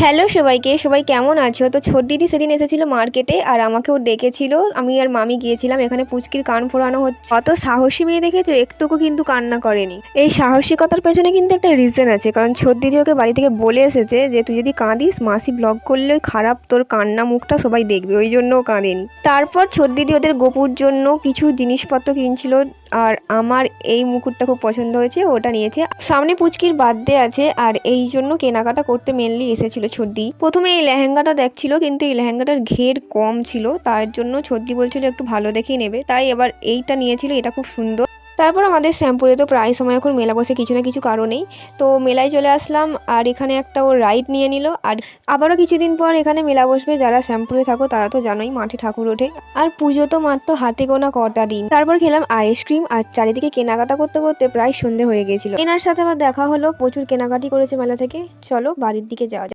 Hello সবাইকে, সবাই কেমন আছো? তো ছোট দিদি সেদিন এসেছিল মার্কেটে আর আমাকেও ডেকেছিল। আমি আর মামি গিয়েছিলাম, এখানে পুচকির কান ফোড়ানো হচ্ছে। কত সাহসী মেয়ে দেখেছো, একটুকু কিন্তু কান্না করেনি। এই সাহসিকতার পেছনে কিন্তু একটা রিজন আছে, কারণ ছোট দিদি ওকে বাড়ি থেকে বলে এসেছে যে তুই যদি কাঁদিস মাসি ব্লগ করলে খারাপ, তোর কান্না মুখটা সবাই দেখবে, ওই জন্য ও কাঁদেনি। তারপর ছোট দিদি ওদের গোপুর জন্য কিছু জিনিসপত্র কিনছিল, আর আমার এই মুকুটটা খুব পছন্দ হয়েছে, ওটা নিয়েছে। সামনে পুচকির বার্থডে আছে আর এই জন্য কেনাকাটা করতে মেনলি এসেছিল ছোদ্দি। প্রথমে এই লেহেঙ্গাটা দেখছিল, কিন্তু এই লেহেঙ্গাটার ঘের কম ছিল, তার জন্য ছোদ্দি বলছিল একটু ভালো দেখেই নেবে, তাই এবার এইটা নিয়েছিল। এটা খুব সুন্দর। তারপর আমাদের শ্যামপুরে তো প্রায় সময় এখন মেলা বসে কিছু না কিছু কারণেই, তো মেলায় চলে আসলাম। আর এখানে একটা ও রাইড নিয়ে নিল। আর আবারও কিছুদিন পর এখানে মেলা বসবে, যারা শ্যামপুরে থাকো তারা তো জানোই, মাঠে ঠাকুর ওঠে। আর পুজো তো মাত্র হাতে গোনা কটা দিন। তারপর খেলাম আইসক্রিম, আর চারিদিকে কেনাকাটা করতে করতে প্রায় সন্ধে হয়ে গেছিল। এনার সাথে আবার দেখা হলো, প্রচুর কেনাকাটি করেছে মেলা থেকে। চলো বাড়ির দিকে যাওয়া যাক।